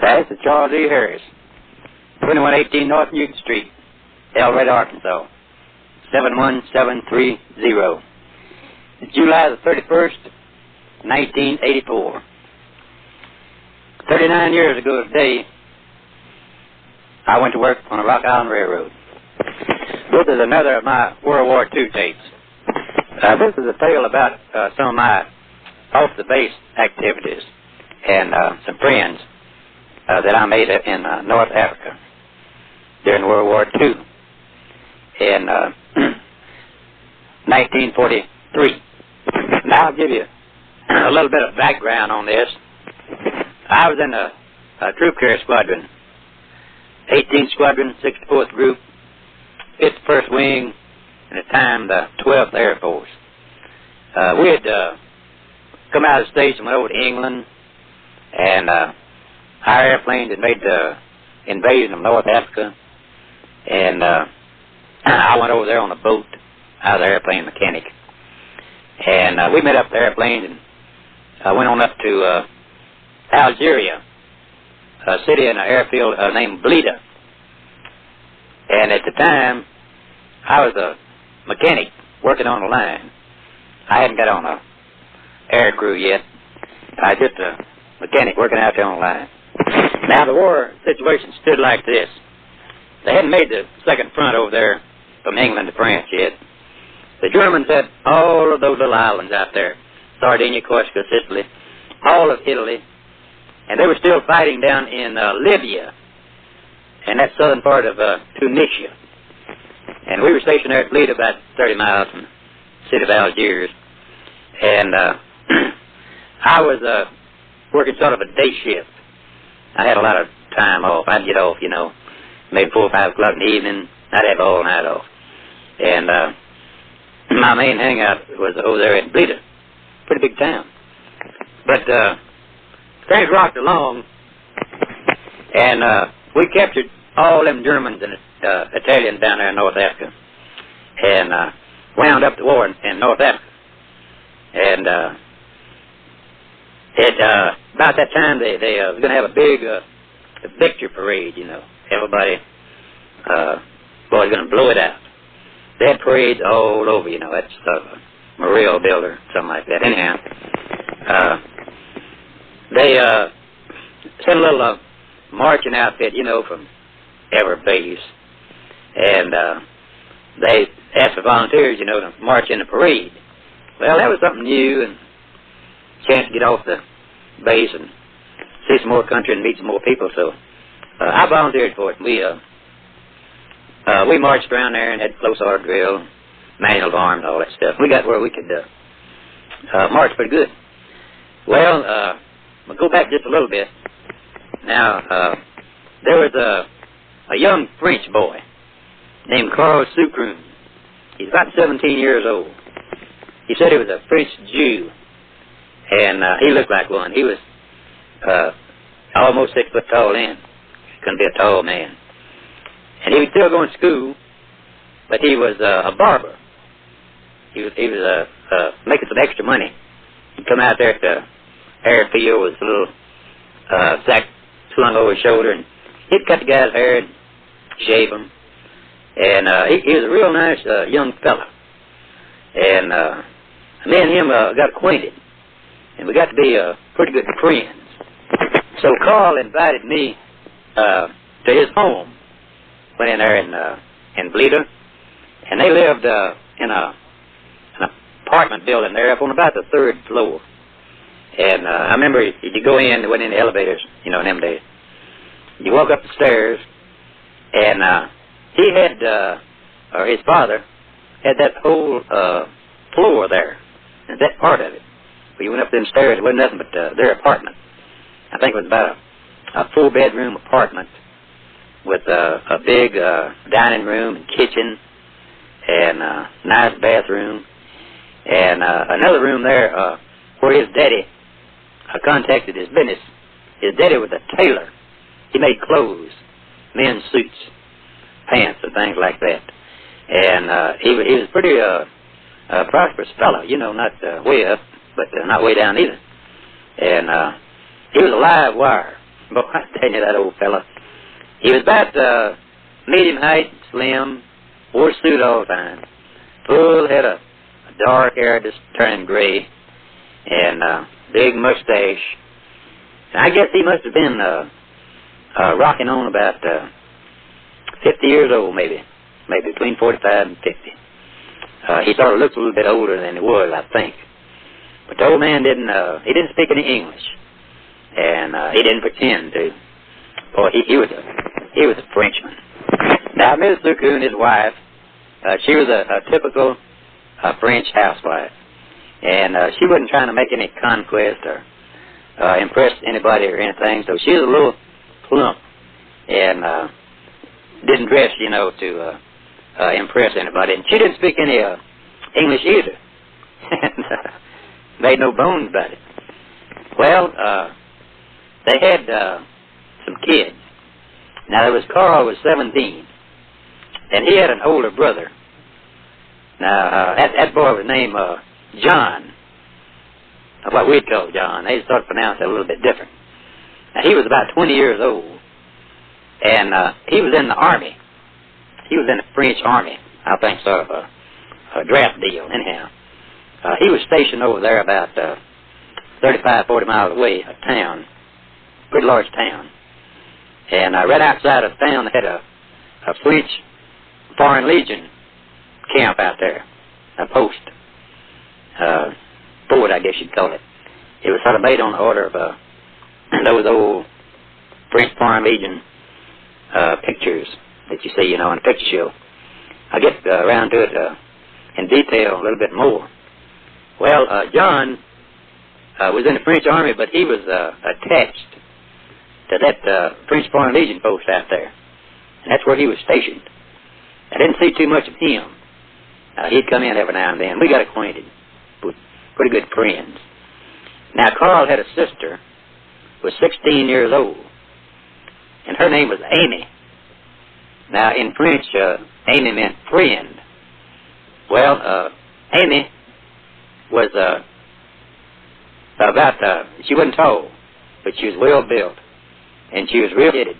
That's the Charles E. Harris, 2118 North Newton Street, Algeria, Arkansas, 71730. It's July the 31st, 1984. 39 years ago today, I went to work on a Rock Island Railroad. This is another of my World War II tapes. This is a tale about some of my off-the-base activities and some friends that I made in North Africa during World War II in 1943. Now I'll give you a little bit of background on this. I was in a troop carrier squadron, 18th Squadron, 64th Group, 51st Wing, and at the time the 12th Air Force. We had come out of the States and went over to England, and our airplanes had made the invasion of North Africa, and I went over there on a boat. I was an airplane mechanic. And we met up the airplanes and went on up to Algeria, a city in an airfield named Blida. And at the time, I was a mechanic working on the line. I hadn't got on a air crew yet. I was just a mechanic working out there on the line. Now, the war situation stood like this. They hadn't made the second front over there from England to France yet. The Germans had all of those little islands out there, Sardinia, Corsica, Sicily, all of Italy, and they were still fighting down in Libya and that southern part of Tunisia. And we were stationed there at Blida, about 30 miles from the city of Algiers. And I was working sort of a day shift. I had a lot of time off. I'd get off, maybe 4 or 5 o'clock in the evening. I'd have all night off. And my main hangout was over there in Blida, pretty big town. But things rocked along, and we captured all them Germans and Italians down there in North Africa, and wound up the war in North Africa. And about that time, they were going to have a big victory parade, Everybody was going to blow it out. They had parades all over, That's Memorial Builder, something like that. Anyhow, they sent a little marching outfit, from every base. And they asked for volunteers, to march in the parade. Well, that was something new and a chance to get off the base and see some more country and meet some more people. So I volunteered for it. We marched around there and had close order drill, manual of arms, all that stuff. We got where we could march pretty good. Well, we'll go back just a little bit. Now, there was a young French boy named Carl Sucroon. He's about 17 years old. He said he was a French Jew, and he looked like one. He was almost 6 foot tall then. Couldn't be a tall man. And he was still going to school, but he was a barber. He was making some extra money. He'd come out there at the airfield with a little sack slung over his shoulder, and he'd cut the guy's hair and shave him. And he was a real nice young fella. And me and him got acquainted, and we got to be pretty good friends. So Carl invited me to his home. Went in there in Blida, and they lived in an apartment building there up on about the 3rd floor. And I remember you go in, they went in the elevators, in them days. You walk up the stairs, and he had, or his father, had that whole floor there, and that part of it. When you went up them stairs, it wasn't nothing but their apartment. I think it was about a 4-bedroom apartment with a big dining room and kitchen and a nice bathroom, and another room there where his daddy contacted his business. His daddy was a tailor. He made clothes, men's suits, pants, and things like that. And he was a pretty prosperous fellow, not way up, but not way down either. And he was a live wire. Boy, I tell you, that old fella. He was about medium height, slim, wore a suit all the time. Full head of dark hair just turning gray, and big mustache. And I guess he must have been rocking on about 50 years old, maybe between 45 and 50. He sort of looked a little bit older than he was, I think. But the old man didn't speak any English, and he didn't pretend to. Boy, he was a Frenchman. Now, Mrs. Suku and his wife, she was a typical French housewife, and she wasn't trying to make any conquest or impress anybody or anything. So she was a little plump and didn't dress, to impress anybody. And she didn't speak any English either, and made no bones about it. Well, they had some kids. Now, there was Carl was 17, and he had an older brother. Now, that boy was named John. What we'd call John. They sort of pronounced it a little bit different. Now, he was about 20 years old, and he was in the army. He was in the French army, I think, sort of a draft deal, anyhow. He was stationed over there about 35, 40 miles away, a town, pretty large town. And right outside of town, they had a French Foreign Legion camp out there, a post, fort, I guess you'd call it. It was sort of made on the order of those old French Foreign Legion pictures that you see, in a picture show. I'll get around to it in detail a little bit more. Well, John was in the French Army, but he was attached to that French Foreign Legion post out there. And that's where he was stationed. I didn't see too much of him. He'd come in every now and then. We got acquainted. We were pretty good friends. Now, Carl had a sister who was 16 years old, and her name was Amy. Now, in French, Amy meant friend. Well, Amy was she wasn't tall, but she was well built, and she was real headed,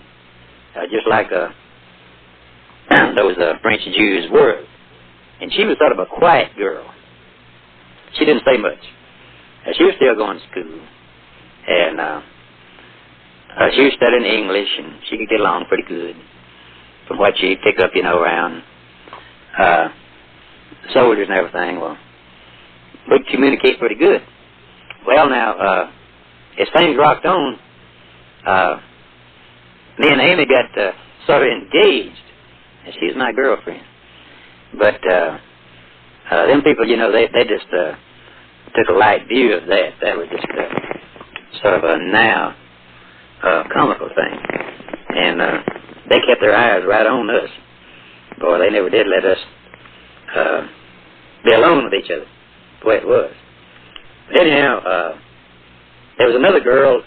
just like those French Jews were. And she was sort of a quiet girl. She didn't say much. She was still going to school, and she was studying English, and she could get along pretty good from what she picked up, around soldiers and everything. Well, we'd communicate pretty good. Well, now, as things rocked on, me and Amy got sort of engaged, and she's my girlfriend. But them people, they just took a light view of that. That was just sort of a now comical thing. And they kept their eyes right on us. Boy, they never did let us be alone with each other, the way it was. But anyhow, there was another girl,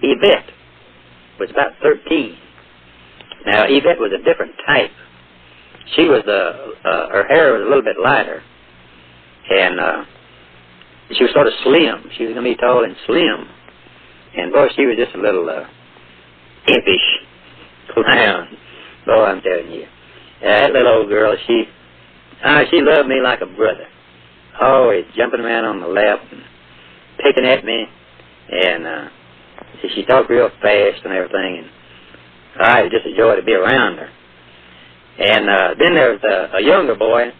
Yvette, was about 13. Now, Yvette was a different type. She was, her hair was a little bit lighter, and she was sort of slim. She was going to be tall and slim. And, boy, she was just a little impish clown. Boy, I'm telling you. That little old girl, she loved me like a brother. Always jumping around on the lap and picking at me. And she talked real fast and everything. And it was just a joy to be around her. And then there was a younger boy,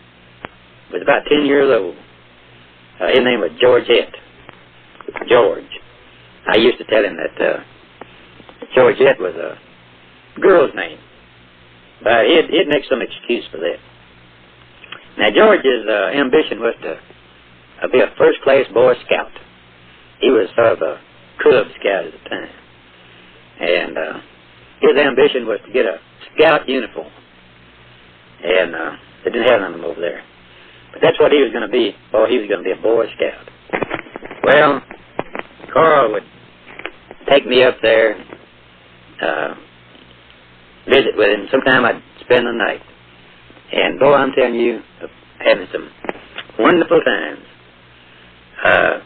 was about 10 years old. His name was Georgette. George. I used to tell him that Georgette was a girl's name. But he'd make some excuse for that. Now, George's ambition was to be a first-class Boy Scout. He was sort of a Cub Scout at the time. And his ambition was to get a Scout uniform. And they didn't have none of them over there. But that's what he was going to be. Boy, he was going to be a Boy Scout. Well, Carl would take me up there, visit with him. Sometime I'd spend the night. And, boy, I'm telling you, having some wonderful times.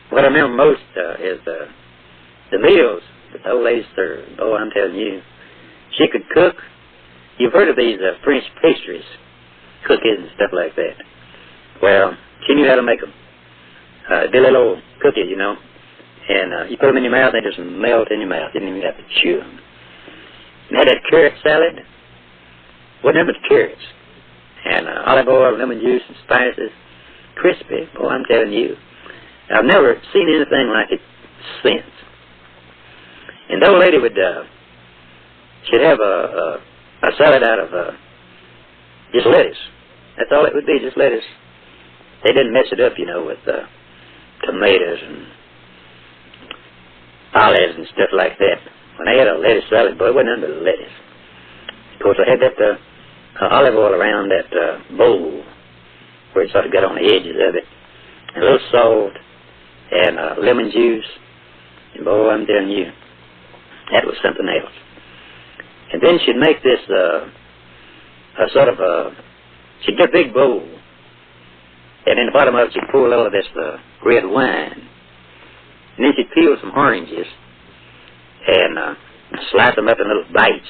What I remember most is the meals but the old lady served. Oh, I'm telling you, she could cook. You've heard of these French pastries, cookies and stuff like that. Well, she knew how to make them. They're little old cookies, you know, and you put them in your mouth, they just melt in your mouth. You didn't even have to chew them. And had that carrot salad. What number carrots? And olive oil, lemon juice, and spices. Crispy. Boy, I'm telling you. I've never seen anything like it since. And the old lady would, she'd have a salad out of just lettuce. That's all it would be, just lettuce. They didn't mess it up, you know, with tomatoes and olives and stuff like that. When they had a lettuce salad, boy, it wasn't under the lettuce. Of course, I had that olive oil around that bowl where it sort of got on the edges of it. And a little salt and lemon juice. And boy, I'm telling you, that was something else. And then she'd make this she'd get a big bowl. And in the bottom of it, she'd pour a little of this red wine. And then she'd peel some oranges and slice them up in little bites.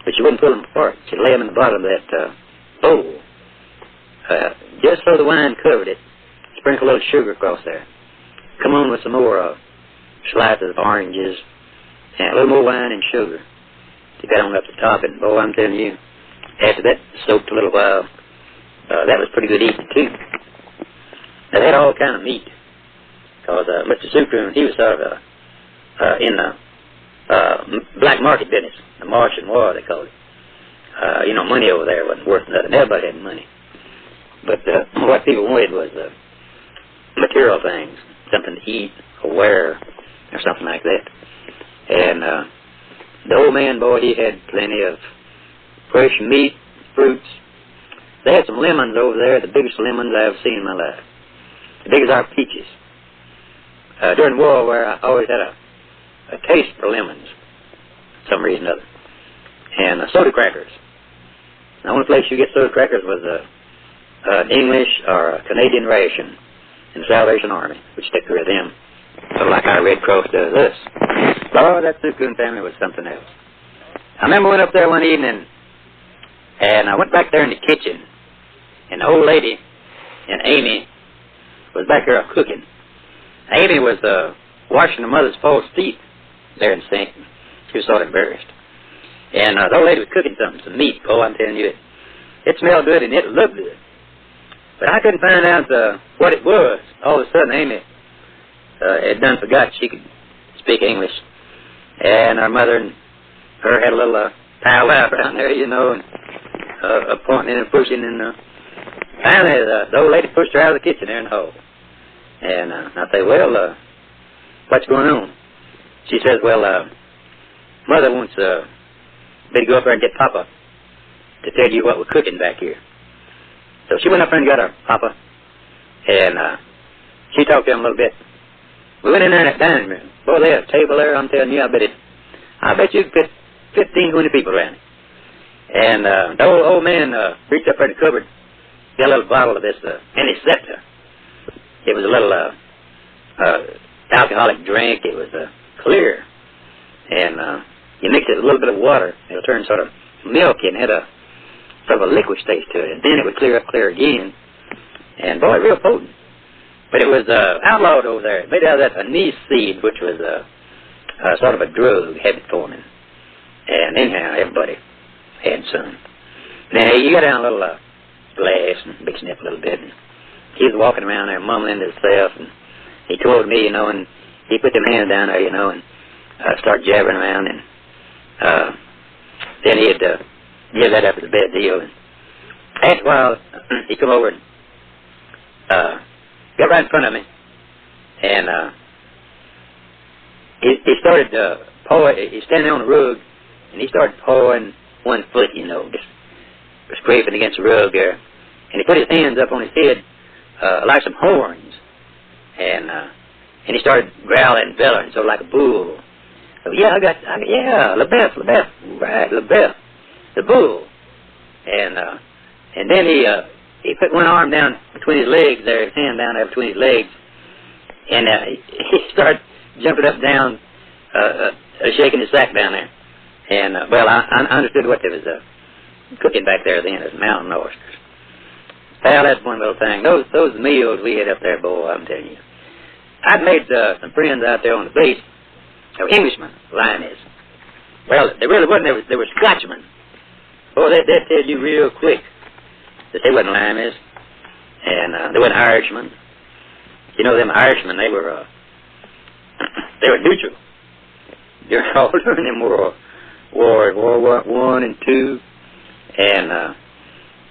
But she wouldn't pull them apart. She'd lay them in the bottom of that bowl. Just so the wine covered it, sprinkle a little sugar across there. Come on with some more slices of oranges and a little more wine and sugar to get on up the top. And boy, I'm telling you, after that soaked a little while, that was pretty good eating too. Now, they had all kind of meat. Because Mr. Sucroon, he was sort of in the black market business, the Martian War, they called it. You know, money over there wasn't worth nothing. Everybody had money. But what people wanted was material things, something to eat or wear or something like that. And the old man, boy, he had plenty of fresh meat, fruits. They had some lemons over there, the biggest lemons I've ever seen in my life. As big as our peaches. During the war, where I always had a taste for lemons, for some reason or other. And soda crackers. The only place you get soda crackers was an English or a Canadian ration in the Salvation Army, which took care of them, sort of like our Red Cross does us. Oh, that Sucroon family was something else. I remember I went up there one evening, and I went back there in the kitchen, and the old lady and Amy was back there cooking. Amy was washing her mother's false teeth there in the sink. She was sort of embarrassed. And the old lady was cooking something, some meat. Oh, I'm telling you, it smelled good and it looked good. But I couldn't find out what it was. All of a sudden, Amy had done forgot she could speak English. And our mother and her had a little powwow around there, you know, and pointing and pushing. And finally, the old lady pushed her out of the kitchen there in the hall. And I say, well, what's going on? She says, well, Mother wants me to go up there and get Papa to tell you what we're cooking back here. So she went up there and got her Papa, and she talked to him a little bit. We went in there in that dining room. Boy, they had a table there, I'm telling you, I bet you could fit 15, 20 people around it. And the old man reached up there in the cupboard, got a little bottle of this antiseptic. It was a little alcoholic drink. It was clear. And you mix it with a little bit of water, it'll turn sort of milky and had a sort of a liquid taste to it. And then it would clear up clear again. And boy, real potent. But it was outlawed over there. Made out of that anise seed, which was sort of a drug, habit forming. And anyhow, everybody had some. Now, you got down a little glass and mixing it a little bit. And he was walking around there mumbling to himself, and he told me, you know, and he put them hands down there, you know, and start jabbering around, and then he'd give that up as a bad deal. And after a while, he come over and got right in front of me, and he started pouring. He's standing on the rug, and he started pouring 1 foot, you know, just scraping against the rug there, and he put his hands up on his head like some horns, and he started growling and bellowing, sort of like a bull. So, yeah, LaBeouf, right, LaBeouf, the bull. And then he put one arm down between his legs there, his hand down there between his legs, and he started jumping up and down shaking his sack down there. And, well, I understood what they was cooking back there then as mountain oysters. Well, that's one little thing. Those meals we had up there, boy, I'm telling you. I'd made some friends out there on the base. They were Englishmen, Lioneers. Well, they really wasn't. They were Scotchmen. Boy, they'd tell you real quick that they wasn't Lioneers. And they wasn't Irishmen. You know, them Irishmen, they were neutral. During all during them World War I and II. And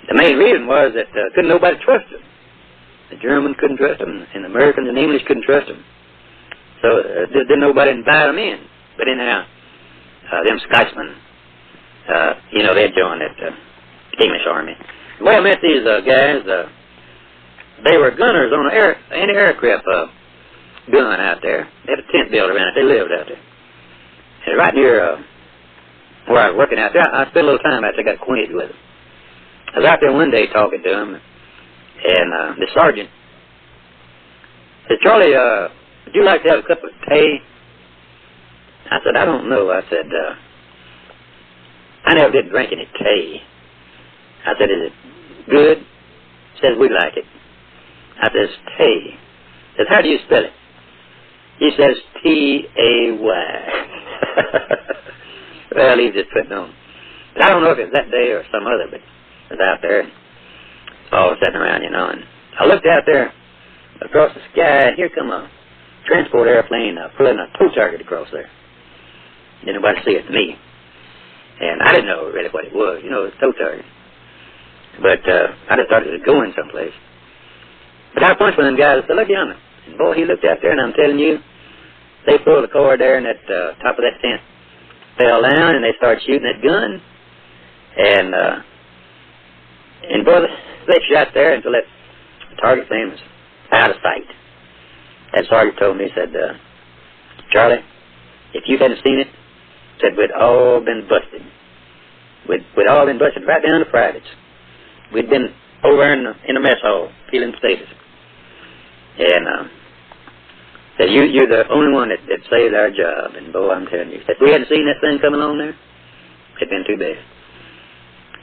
the main reason was that couldn't nobody trust them. The Germans couldn't trust them, and the Americans and English couldn't trust them. So didn't nobody invite them in. But anyhow, them Scotchmen, you know, they'd joined that English army. Well, I met these guys. They were gunners on an anti-aircraft gun out there. They had a tent built around it. They lived out there. And right near where I was working out there, I spent a little time out there, got acquainted with them. I was out there one day talking to them, and the sergeant said, "Charlie, would you like to have a cup of tea?" I said, "I don't know." I said, "I never did drink any tea." I said, "Is it good?" He says, "We like it." I says, "Tea." He says, "How do you spell it?" He says, T-A-Y. Well, he's just putting on. But I don't know if it was that day or some other, but I was out there, and all sitting around, you know, and I looked out there across the sky, and here come a transport airplane pulling a tow target across there. Didn't nobody see it but me. And I didn't know really what it was, you know, it was a tow target. But I just thought it was going someplace. But I punched one of them guys and said, "Look yonder." And boy, he looked out there, and I'm telling you, they pulled the cord there, and that top of that tent fell down, and they started shooting that gun. And boy, they shot there until that target thing was out of sight. That sergeant told me, he said, "Charlie, if you hadn't seen it," said, "we'd all been busted. We'd all been busted right down to privates. We'd been over in the mess hall, peeling potatoes." And said, "You're the only one that saved our job." And boy, I'm telling you, if we hadn't seen that thing coming on there, it'd been too bad.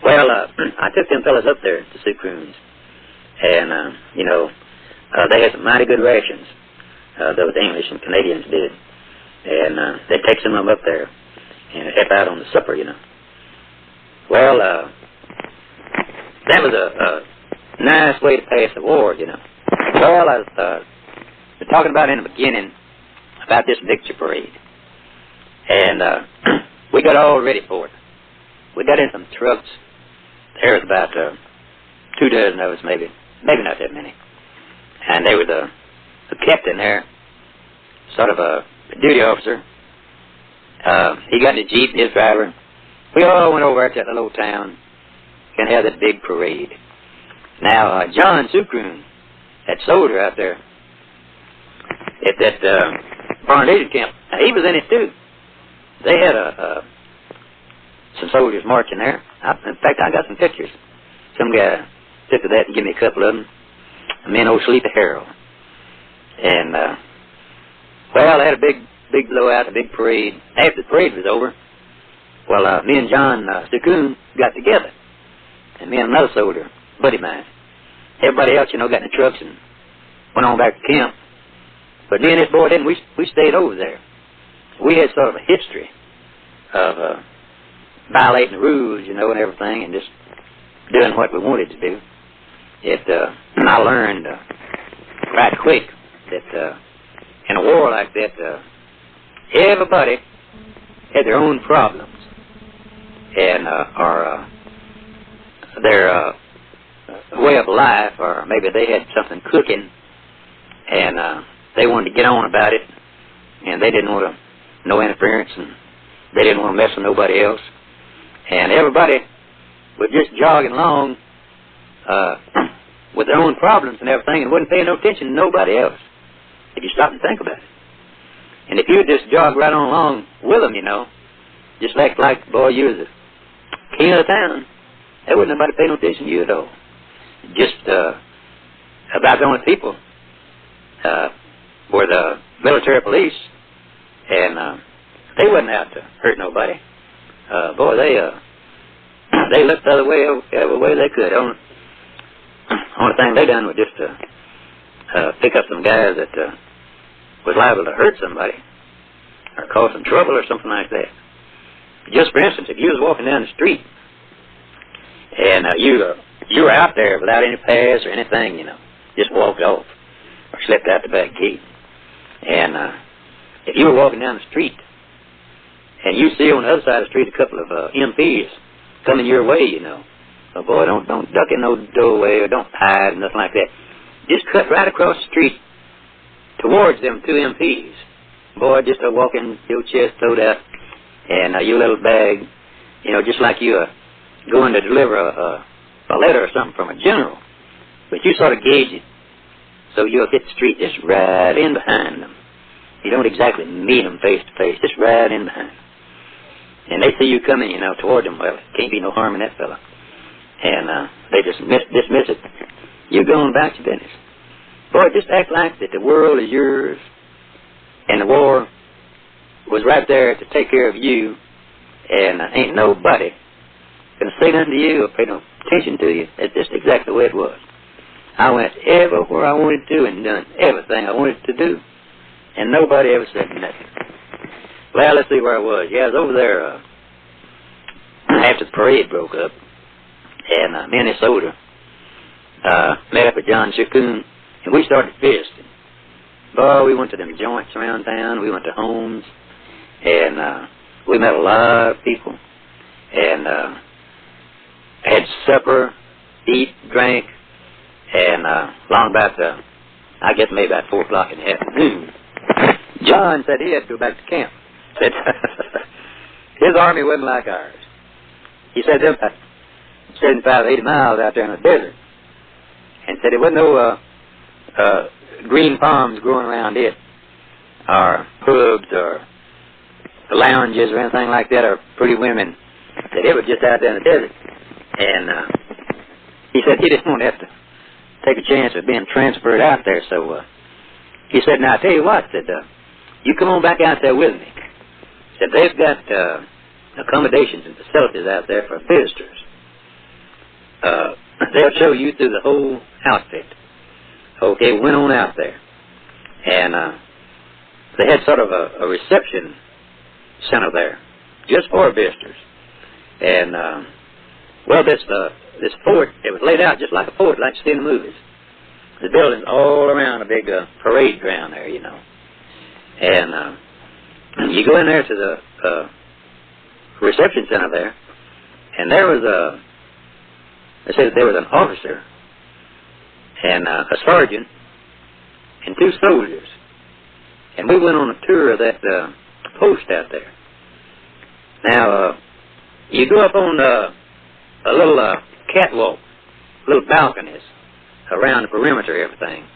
Well, I took them fellas up there to Sioux Croons, and you know, they had some mighty good rations. Those English and Canadians did, and they'd take some of them up there and help out on the supper, you know. Well, that was a nice way to pass the war, you know. Well, I was talking about in the beginning about this victory parade, and we got all ready for it. We got in some trucks. There was about 24 of us, maybe not that many. And there was a captain there, sort of a duty officer. He got in the Jeep, his driver. We all went over to that little town and had that big parade. Now, John Sucroon, that soldier out there at that foreign agent camp, he was in it too. They had some soldiers marching there. In fact, I got some pictures. Some guy took to that and gave me a couple of them. Me and old Sleepy Harold. And, well, they had a big blowout, a big parade. After the parade was over, well, me and John Sucroon got together. And me and another soldier, buddy of mine. Everybody else, you know, got in the trucks and went on back to camp. But me and this boy didn't. We stayed over there. We had sort of a history of violating the rules, you know, and everything, and just doing what we wanted to do. I learned right quick that in a war like that, everybody had their own problems, and their way of life, or maybe they had something cooking, and they wanted to get on about it, and they didn't want no interference, and they didn't want to mess with nobody else. And everybody was just jogging along with their own problems and everything, and wasn't paying no attention to nobody else, if you stop and think about it. And if you would just jog right on along with them, you know, just like, boy, you was the king of the town, there wasn't nobody paying no attention to you at all. Just about the only people were the military police and They wasn't out to hurt nobody. Boy, they looked the other way, every way they could. Only thing they done was just pick up some guys that was liable to hurt somebody or cause some trouble or something like that. Just for instance, if you was walking down the street and you were out there without any pass or anything, you know, just walked off or slipped out the back gate, and if you were walking down the street and you see on the other side of the street a couple of MPs coming your way, you know, oh boy, don't duck in no doorway or don't hide, nothing like that. Just cut right across the street towards them two MPs. Boy, just walking, your chest throwed out, and your little bag, you know, just like you going to deliver a letter or something from a general. But you sort of gauge it, so you'll hit the street just right in behind them. You don't exactly meet them face to face, just right in behind them. And they see you coming, you know, toward them. Well, can't be no harm in that fella. And they just dismiss it. You're going about your business. Boy, just act like that the world is yours, and the war was right there to take care of you, and ain't nobody going to say nothing to you or pay no attention to you. It's just exactly the way it was. I went everywhere I wanted to and done everything I wanted to do, and nobody ever said nothing. Well, let's see where I was. Yeah, I was over there after the parade broke up, and Minnesota met up with John Chacon, and we started visiting. Boy, we went to them joints around town. We went to homes, and we met a lot of people, and had supper, eat, drank, and long about, I guess maybe about 4 o'clock in the afternoon, John said he had to go back to camp. Said his army wasn't like ours. He said they're about 75, 80 miles out there in the desert, and said there wasn't no green palms growing around it, or pubs, or lounges, or anything like that, or pretty women. That it was just out there in the desert. And he said he didn't want to have to take a chance of being transferred out there, so he said, now, I tell you what, said, you come on back out there with me. Said, they've got accommodations and facilities out there for visitors. They'll show you through the whole outfit. Okay, went on out there. And they had sort of a reception center there, just for visitors. And, well, this fort, it was laid out just like a fort, like you see in the movies. The buildings all around a big parade ground there, you know. And you go in there to the reception center there, and there was they said that there was an officer and a sergeant and 2 soldiers. And we went on a tour of that post out there. Now, you go up on a little catwalk, little balconies around the perimeter of everything.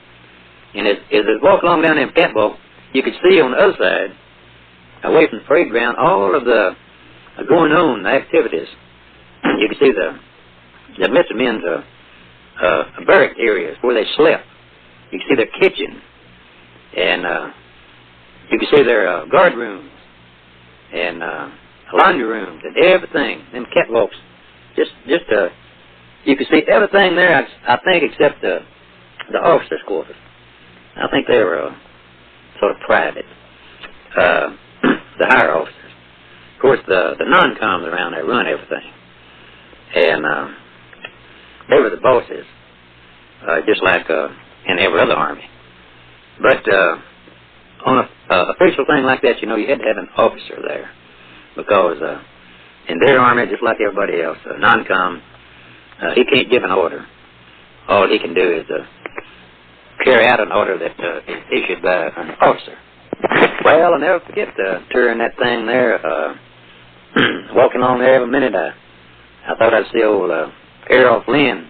And as they walk along down them catwalk, you could see on the other side, away from the parade ground, all of the going on activities. You could see the midst of men's barrack areas where they slept. You could see their kitchen, and you could see their guard rooms and laundry rooms and everything. Them catwalks, just you could see everything there. I think except the officers' quarters. I think they were sort of private. The higher officers. Of course, the non-coms around there run everything, and they were the bosses, just like in every other army. But on a official thing like that, you know, you had to have an officer there, because in their army, just like everybody else, a non-com, he can't give an order. All he can do is carry out an order that is issued by an officer. Well, I'll never forget touring that thing there, walking along there every minute. I thought I'd see old Errol Flynn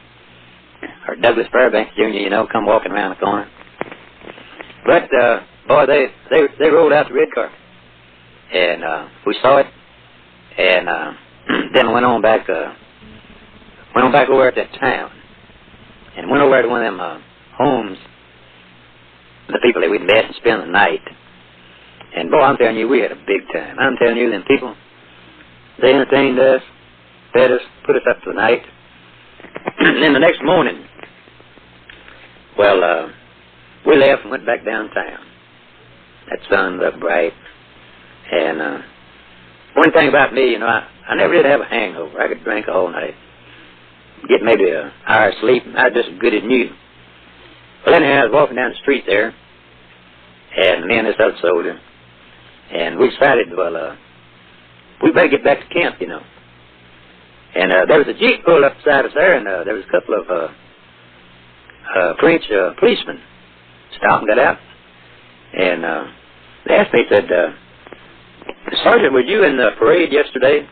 or Douglas Fairbanks Jr., you know, come walking around the corner. But, boy, they rolled out the red carpet. And we saw it, and then went on back over at that town, and went over to one of them homes, the people that we'd met and spend the night. And boy, I'm telling you, we had a big time. I'm telling you, them people, they entertained us, fed us, put us up for the night. And then the next morning, well, we left and went back downtown. That sun was up bright. And one thing about me, you know, I never did have a hangover. I could drink all night, get maybe an hour of sleep, and I was just as good as new. Well, anyhow, I was walking down the street there, and me and this other soldier, and we decided, well, we better get back to camp, you know. And there was a Jeep pulled up beside us there, and there was a couple of French policemen stopped and got out. And they asked me, said, Sergeant, were you in the parade yesterday?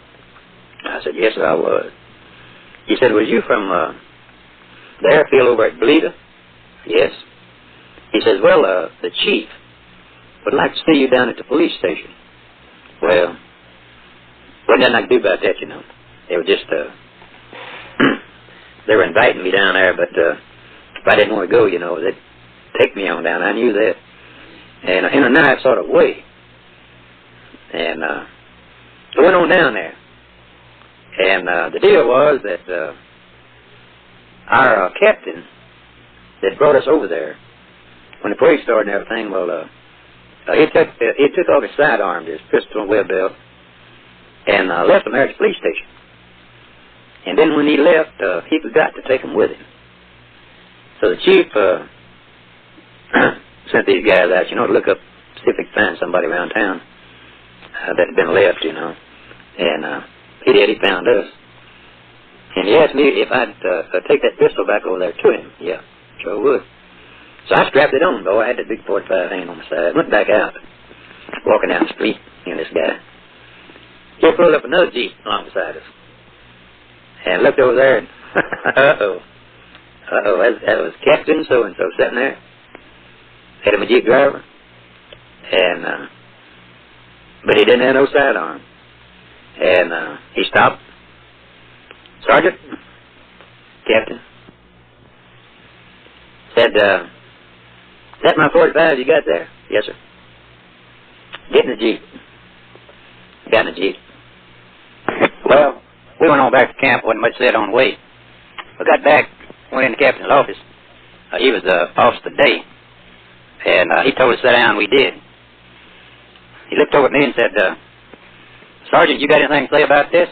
I said, yes, sir, I was. He said, was you from the airfield over at Blida? Yes. He says, well, the chief would like to see you down at the police station. Well, wasn't nothing I could do about that, you know. They were just, they were inviting me down there, but if I didn't want to go, you know, they'd take me on down. I knew that. And in a nice sort of way. And I went on down there. And the deal was that our captain that brought us over there, when the parade started and everything, well, he took off his sidearm, his pistol and web belt, and left them there at the police station. And then when he left, he forgot to take them with him. So the chief sent these guys out, you know, to look up, see if they could find somebody around town that had been left, you know. And he did, he found us. And he asked me if I'd take that pistol back over there to him. Yeah, sure would. So I strapped it on, though. I had the big 45 hand on my side. Went back out, walking down the street, and this guy. He pulled up another Jeep along beside us. And looked over there, and that was Captain so-and-so sitting there. Had him a Jeep driver. And, but he didn't have no sidearm. And he stopped. Sergeant, Captain, said, is that my 45 you got there? Yes, sir. Get in the Jeep. Got in the Jeep. Well, we went on back to camp. Wasn't much said on the way. We got back, went in the captain's office. He was off the day. And he told us to sit down. We did. He looked over at me and said, Sergeant, you got anything to say about this?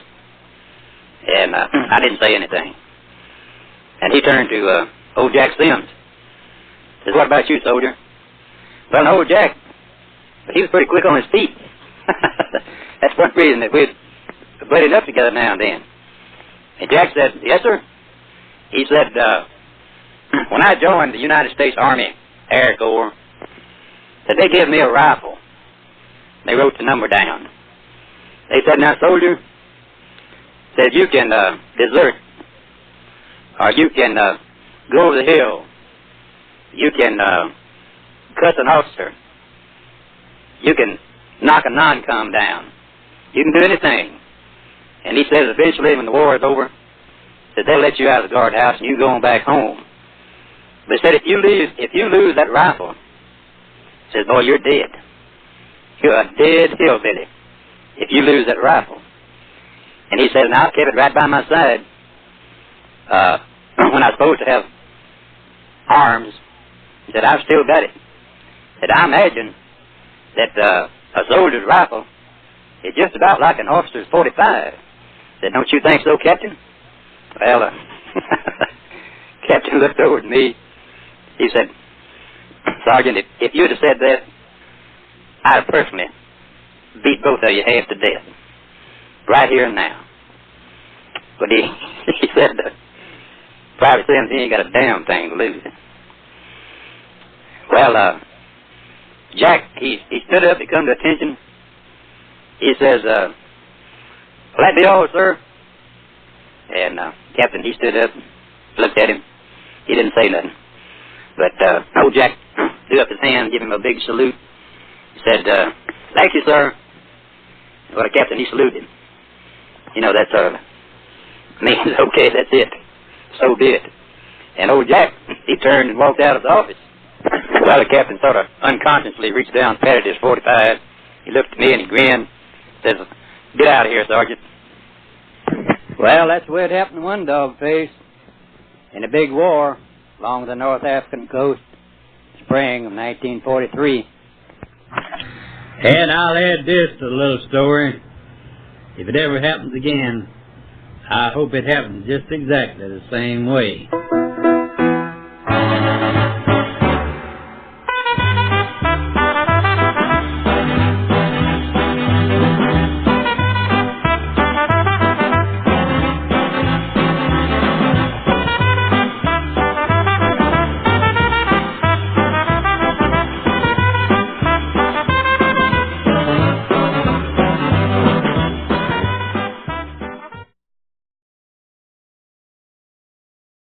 And I didn't say anything. And he turned to old Jack Sims. Says, what about you, soldier? Well, old Jack, he was pretty quick on his feet. That's one reason that we'd buddied up together now and then. And Jack said, yes, sir. He said, when I joined the United States Army Air Corps, that they gave me a rifle. They wrote the number down. They said, now, soldier, said you can desert, or you can go over the hill. You can cuss an officer. You can knock a non-com down. You can do anything. And he says eventually when the war is over, that they'll let you out of the guardhouse and you go on back home. But he said if you lose that rifle, he says, boy, you're dead. You're a dead hillbilly if you lose that rifle. And he says, now I kept it right by my side when I was supposed to have arms. He said, I've still got it. He said, I imagine that a soldier's rifle is just about like an officer's 45. He said, don't you think so, Captain? Well, Captain looked over at me. He said, Sergeant, if you'd have said that, I'd have personally beat both of you half to death. Right here and now. But he said, Private Sims, he ain't got a damn thing to lose. Well, Jack, he stood up, he come to attention. He says, will that be all, sir? And Captain, he stood up, looked at him. He didn't say nothing. But old Jack threw up his hand, gave him a big salute. He said, thank you, sir. Well, the Captain, he saluted him. You know, that's means, okay, that's it. So be it. And old Jack, he turned and walked out of the office. Well, the Captain sort of unconsciously reached down, patted his 45, He looked at me and he grinned. Says, "Get out of here, Sergeant." Well, that's the way it happened to one dog face. In a big war along the North African coast, spring of 1943. And I'll add this to the little story. If it ever happens again, I hope it happens just exactly the same way.